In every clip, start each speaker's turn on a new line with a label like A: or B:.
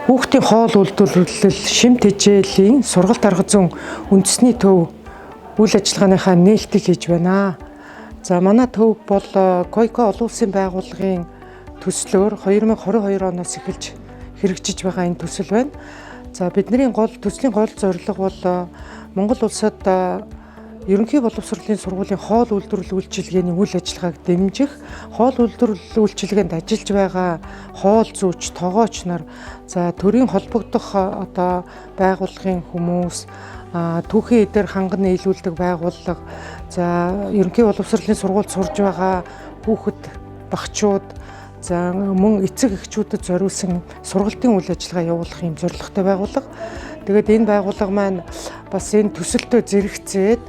A: Хүүхдийн хоол үйлдвэрлэл, шим тэжээлийн сургалт арга зүйн үндэсний төв үйл ажиллагааныхаа нээлтийг хийж байна. За манай төв бол Койко олон улсын байгууллагын төслөөр 2022 оноос эхэлж хэрэгжиж байгаа энэ төсөл байна. За бидний төслийн гол зорилго бол Монгол улсад ерөнхий боловсролын сургуулийн хоол үйлдвэрлэл үйлчилгээний үйл ажиллагааг дэмжих, хоол үйлдвэрлэл үйлчилгээнд ажиллаж байгаа хоол зүйч, тогооч нар, за төрийн холбогдох байгууллагын хүмүүс, түүхийн эдээр ханган нийлүүлдэг байгууллага, за ерөнхий боловсролын сургуульд сурж байгаа хүүхэд, багчууд, за мөн эцэг эхчүүдэд зориулсан сургалтын үйл ажиллагаа явуулах юм зорилготой байгууллага. Тэгээд энэ байгууллага маань бас энэ төсөлтөд зэрэгцээд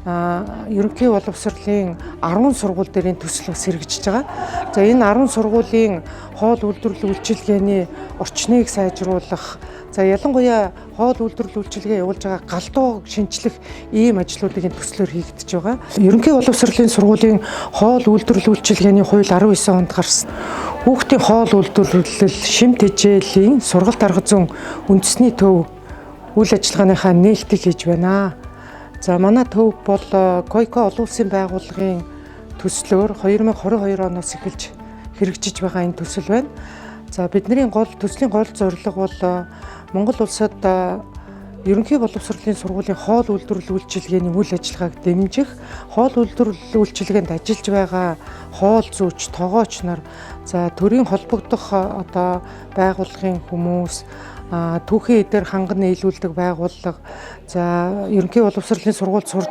A: ерөнхий боловсролын 10 сургууль дээр энэ төсөл бас хэрэгжиж байгаа. За энэ 10 сургуулийн хоол үйлдвэрлэл үйлчилгээний орчныг сайжруулах, за ялангуяа хоол үйлдвэрлэл үйлчилгээ явуулж байгаа галдуу шинжлэх ийм ажлуудыг энэ төслөөр хийгдэж байгаа. Ерөнхий боловсролын сургуулийн хоол үйлдвэрлэл үйлчилгээний хууль 19 онд гарсан. Хүүхдийн хоол үйлдвэрлэл, шим тэжээлийн сургалт арга зүйн үндэсний төв үйл ажиллагааныхаа нээлтийг хийж байна. За манай төв бол Койко олон улсын байгууллагын төслөөр 2022 оноос эхэлж хэрэгжиж байгаа энэ төсөл байна. За бидний төслийн гол зорилго бол Монгол улсад ерөнхий боловсролын сургуулийн хоол үйлдвэрлэл үйлчилгээний үйл ажиллагааг дэмжих, хоол үйлдвэрлэл үйлчилгээнд ажиллаж байгаа хоол зүйч, тогооч нар, за төрийн холбогдох байгууллагын хүмүүс, түүхийн эдээр ханган нийлүүлдэг байгууллага, за ерөнхий боловсролын сургуульд сурж